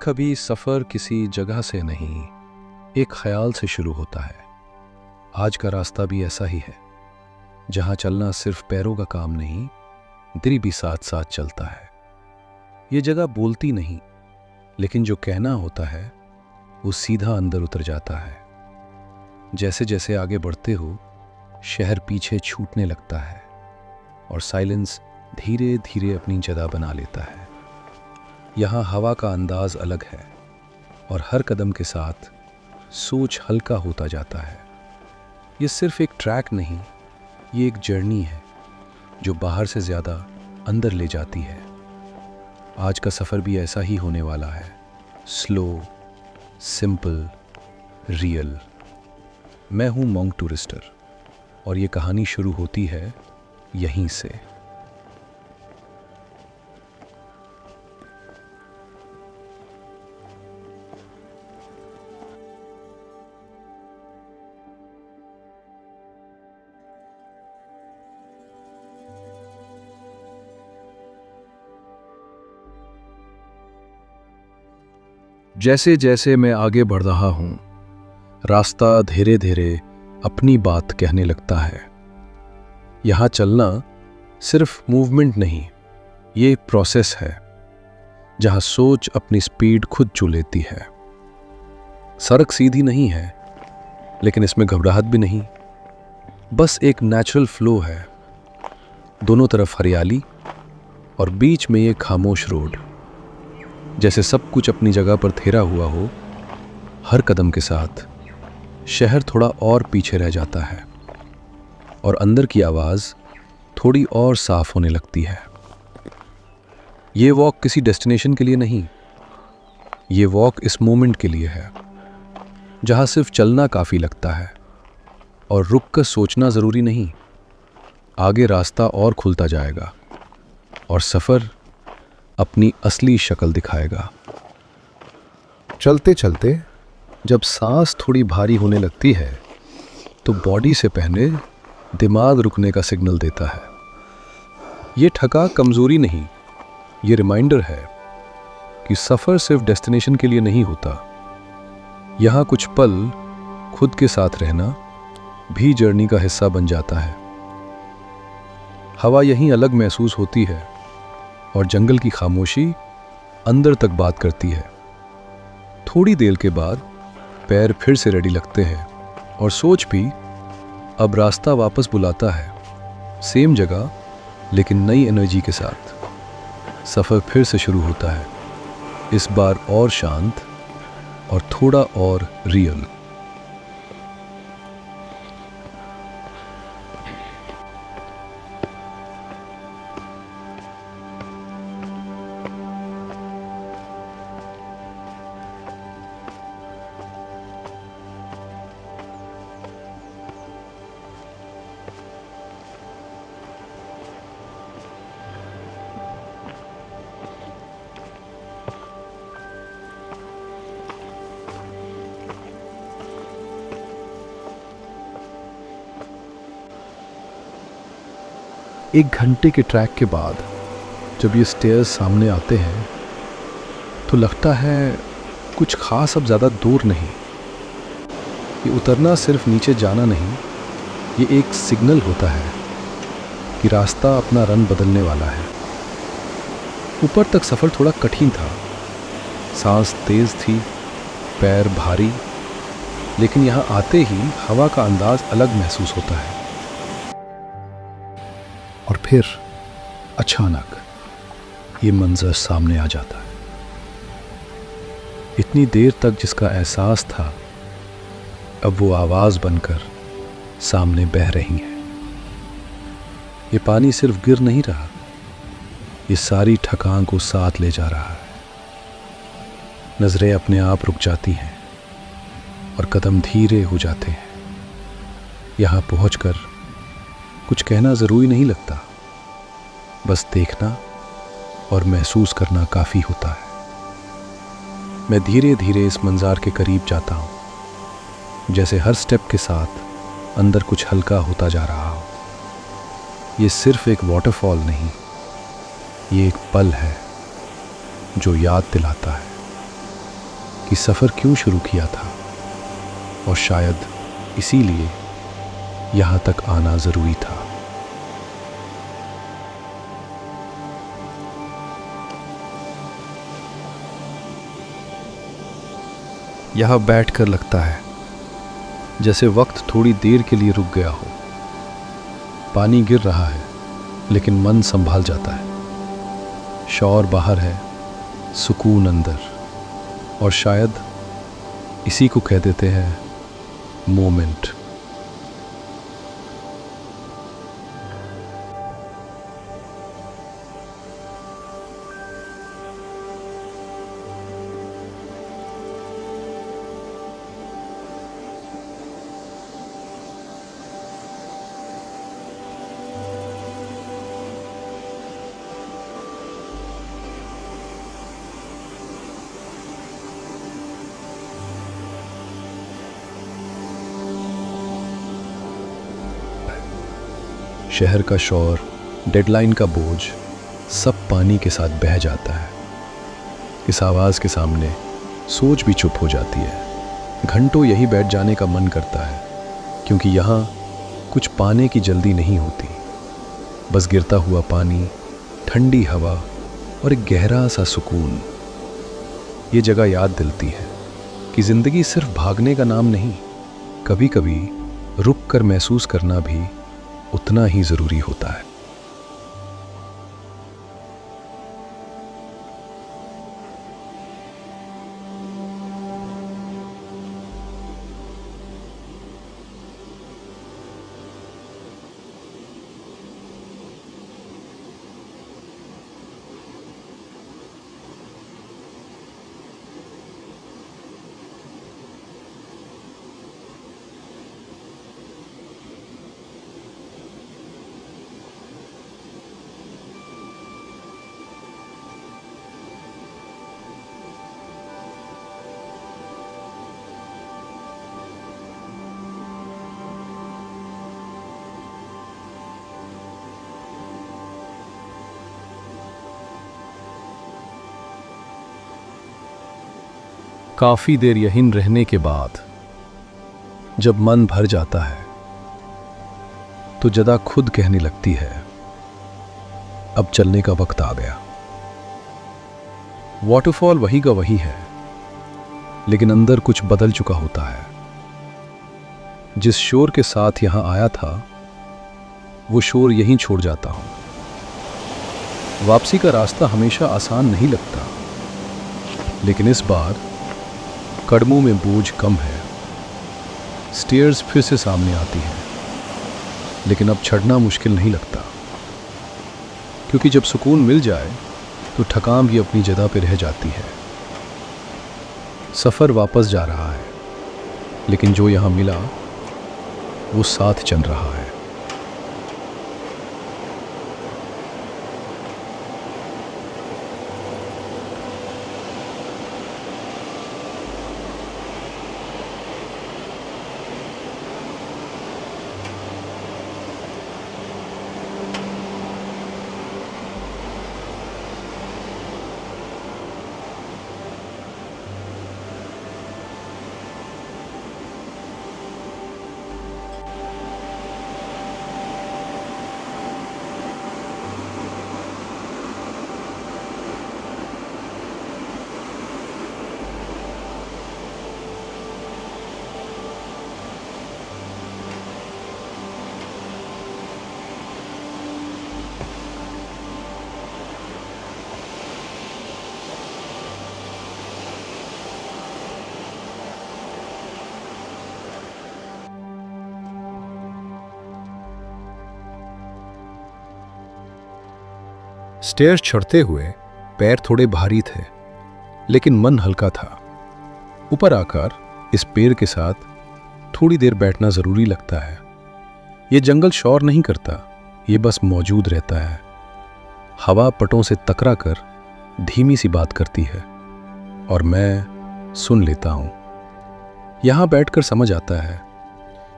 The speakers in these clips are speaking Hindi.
कभी सफ़र किसी जगह से नहीं, एक ख्याल से शुरू होता है। आज का रास्ता भी ऐसा ही है, जहाँ चलना सिर्फ पैरों का काम नहीं, दिल भी साथ साथ चलता है। ये जगह बोलती नहीं, लेकिन जो कहना होता है वो सीधा अंदर उतर जाता है। जैसे जैसे आगे बढ़ते हो, शहर पीछे छूटने लगता है और साइलेंस धीरे धीरे अपनी जगह बना लेता है। यहाँ हवा का अंदाज अलग है और हर कदम के साथ सोच हल्का होता जाता है। ये सिर्फ एक ट्रैक नहीं, ये एक जर्नी है जो बाहर से ज़्यादा अंदर ले जाती है। आज का सफ़र भी ऐसा ही होने वाला है, स्लो, सिंपल, रियल। मैं हूँ मॉन्क टूरिस्टर और ये कहानी शुरू होती है यहीं से। जैसे जैसे मैं आगे बढ़ रहा हूं, रास्ता धीरे धीरे अपनी बात कहने लगता है। यहाँ चलना सिर्फ मूवमेंट नहीं, ये एक प्रोसेस है जहाँ सोच अपनी स्पीड खुद चुन लेती है। सड़क सीधी नहीं है, लेकिन इसमें घबराहट भी नहीं, बस एक नेचुरल फ्लो है। दोनों तरफ हरियाली और बीच में ये खामोश रोड, जैसे सब कुछ अपनी जगह पर ठहरा हुआ हो। हर कदम के साथ शहर थोड़ा और पीछे रह जाता है और अंदर की आवाज़ थोड़ी और साफ होने लगती है। ये वॉक किसी डेस्टिनेशन के लिए नहीं, ये वॉक इस मोमेंट के लिए है, जहाँ सिर्फ चलना काफ़ी लगता है और रुक कर सोचना ज़रूरी नहीं। आगे रास्ता और खुलता जाएगा और सफ़र अपनी असली शक्ल दिखाएगा। चलते चलते जब सांस थोड़ी भारी होने लगती है, तो बॉडी से पहले दिमाग रुकने का सिग्नल देता है। ये थका कमज़ोरी नहीं, ये रिमाइंडर है कि सफ़र सिर्फ डेस्टिनेशन के लिए नहीं होता। यहाँ कुछ पल खुद के साथ रहना भी जर्नी का हिस्सा बन जाता है। हवा यहीं अलग महसूस होती है और जंगल की खामोशी अंदर तक बात करती है। थोड़ी देर के बाद पैर फिर से रेडी लगते हैं और सोच भी अब रास्ता वापस बुलाता है, सेम जगह लेकिन नई एनर्जी के साथ। सफ़र फिर से शुरू होता है, इस बार और शांत और थोड़ा और रियल। एक घंटे के ट्रैक के बाद जब ये स्टेयर्स सामने आते हैं, तो लगता है कुछ खास अब ज़्यादा दूर नहीं। ये उतरना सिर्फ नीचे जाना नहीं, ये एक सिग्नल होता है कि रास्ता अपना रंग बदलने वाला है। ऊपर तक सफ़र थोड़ा कठिन था, सांस तेज़ थी, पैर भारी, लेकिन यहाँ आते ही हवा का अंदाज़ अलग महसूस होता है। और फिर अचानक ये मंजर सामने आ जाता है। इतनी देर तक जिसका एहसास था, अब वो आवाज़ बनकर सामने बह रही है। ये पानी सिर्फ गिर नहीं रहा, ये सारी थकान को साथ ले जा रहा है। नज़रें अपने आप रुक जाती हैं और कदम धीरे हो जाते हैं। यहाँ पहुंचकर कुछ कहना ज़रूरी नहीं लगता, बस देखना और महसूस करना काफ़ी होता है। मैं धीरे धीरे इस मंज़ार के करीब जाता हूँ, जैसे हर स्टेप के साथ अंदर कुछ हल्का होता जा रहा हो। ये सिर्फ एक वाटरफॉल नहीं, ये एक पल है जो याद दिलाता है कि सफ़र क्यों शुरू किया था, और शायद इसीलिए यहाँ तक आना ज़रूरी था। यहाँ बैठकर लगता है जैसे वक्त थोड़ी देर के लिए रुक गया हो। पानी गिर रहा है लेकिन मन संभाल जाता है। शौर बाहर है, सुकून अंदर, और शायद इसी को कह देते हैं मोमेंट। शहर का शोर, डेडलाइन का बोझ, सब पानी के साथ बह जाता है। इस आवाज़ के सामने सोच भी चुप हो जाती है। घंटों यही बैठ जाने का मन करता है, क्योंकि यहाँ कुछ पाने की जल्दी नहीं होती। बस गिरता हुआ पानी, ठंडी हवा और एक गहरा सा सुकून। ये जगह याद दिलाती है कि ज़िंदगी सिर्फ भागने का नाम नहीं, कभी कभी रुक कर महसूस करना भी उतना ही ज़रूरी होता है। काफ़ी देर यहीं रहने के बाद जब मन भर जाता है तो जदा खुद कहने लगती है, अब चलने का वक्त आ गया। वाटरफॉल वही का वही है, लेकिन अंदर कुछ बदल चुका होता है। जिस शोर के साथ यहां आया था वो शोर यहीं छोड़ जाता हूं। वापसी का रास्ता हमेशा आसान नहीं लगता, लेकिन इस बार कदमों में बोझ कम है। स्टेयर्स फिर से सामने आती हैं, लेकिन अब चढ़ना मुश्किल नहीं लगता, क्योंकि जब सुकून मिल जाए तो थकान भी अपनी जगह पर रह जाती है। सफ़र वापस जा रहा है, लेकिन जो यहाँ मिला वो साथ चल रहा है। स्टेयर्स चढ़ते हुए पैर थोड़े भारी थे, लेकिन मन हल्का था। ऊपर आकर इस पेड़ के साथ थोड़ी देर बैठना ज़रूरी लगता है। ये जंगल शोर नहीं करता, ये बस मौजूद रहता है। हवा पटों से टकरा कर धीमी सी बात करती है और मैं सुन लेता हूँ। यहाँ बैठकर समझ आता है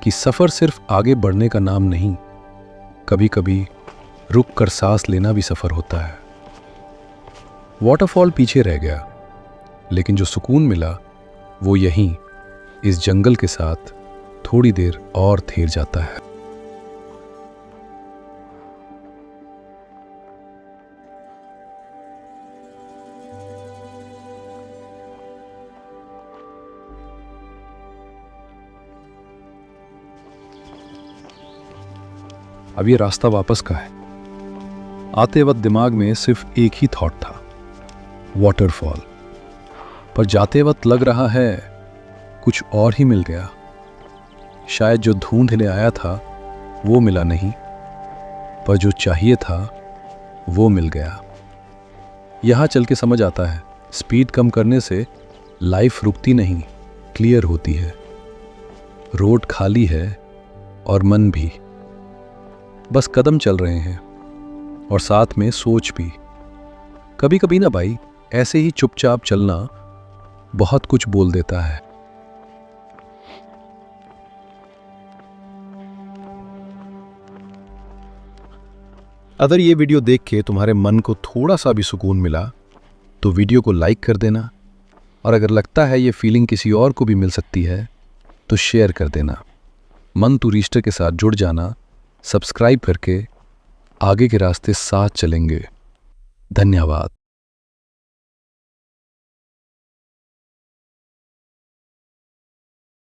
कि सफ़र सिर्फ आगे बढ़ने का नाम नहीं, कभी कभी रुक कर सांस लेना भी सफ़र होता है। वाटरफॉल पीछे रह गया, लेकिन जो सुकून मिला वो यहीं इस जंगल के साथ थोड़ी देर और ठहर जाता है। अब ये रास्ता वापस का है। आते वक्त दिमाग में सिर्फ एक ही थॉट था, वाटरफॉल। पर जाते वक्त लग रहा है कुछ और ही मिल गया। शायद जो ढूंढने आया था वो मिला नहीं, पर जो चाहिए था वो मिल गया। यहाँ चल के समझ आता है, स्पीड कम करने से लाइफ रुकती नहीं, क्लियर होती है। रोड खाली है और मन भी। बस कदम चल रहे हैं और साथ में सोच भी। कभी कभी ना भाई, ऐसे ही चुपचाप चलना बहुत कुछ बोल देता है। अगर ये वीडियो देख के तुम्हारे मन को थोड़ा सा भी सुकून मिला तो वीडियो को लाइक कर देना, और अगर लगता है ये फीलिंग किसी और को भी मिल सकती है तो शेयर कर देना। मन टू रीस्टर के साथ जुड़ जाना, सब्सक्राइब करके आगे के रास्ते साथ चलेंगे। धन्यवाद।